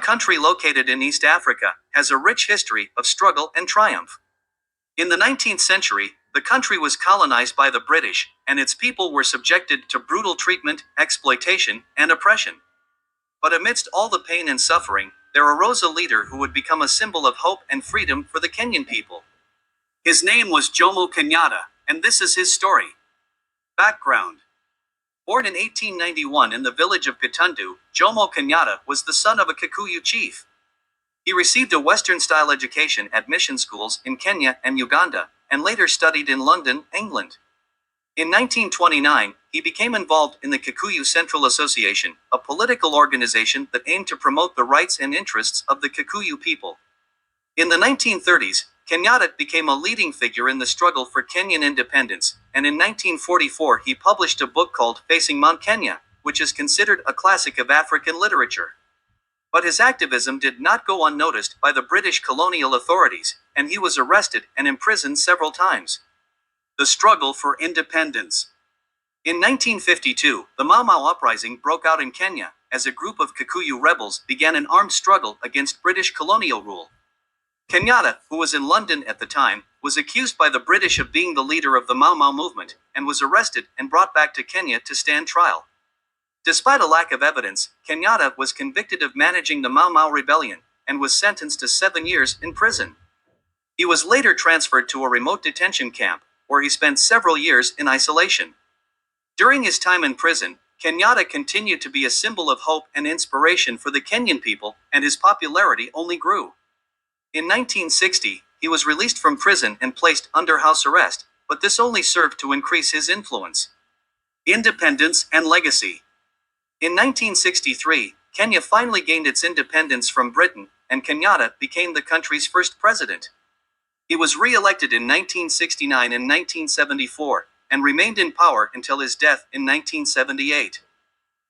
country located in East Africa, has a rich history of struggle and triumph. In the 19th century, the country was colonized by the British, and its people were subjected to brutal treatment, exploitation, and oppression. But amidst all the pain and suffering, there arose a leader who would become a symbol of hope and freedom for the Kenyan people. His name was Jomo Kenyatta, and this is his story. Background. Born in 1891 in the village of Kitundu, Jomo Kenyatta was the son of a Kikuyu chief. He received a Western-style education at mission schools in Kenya and Uganda, and later studied in London, England. In 1929, he became involved in the Kikuyu Central Association, a political organization that aimed to promote the rights and interests of the Kikuyu people. In the 1930s, Kenyatta became a leading figure in the struggle for Kenyan independence, and in 1944 he published a book called Facing Mount Kenya, which is considered a classic of African literature. But his activism did not go unnoticed by the British colonial authorities, and he was arrested and imprisoned several times. The struggle for independence. In 1952, the Mau Mau uprising broke out in Kenya, as a group of Kikuyu rebels began an armed struggle against British colonial rule. Kenyatta, who was in London at the time, was accused by the British of being the leader of the Mau Mau movement, and was arrested and brought back to Kenya to stand trial. Despite a lack of evidence, Kenyatta was convicted of managing the Mau Mau rebellion, and was sentenced to 7 years in prison. He was later transferred to a remote detention camp, where he spent several years in isolation. During his time in prison, Kenyatta continued to be a symbol of hope and inspiration for the Kenyan people, and his popularity only grew. In 1960, he was released from prison and placed under house arrest, but this only served to increase his influence. Independence and legacy. In 1963, Kenya finally gained its independence from Britain, and Kenyatta became the country's first president. He was re-elected in 1969 and 1974, and remained in power until his death in 1978.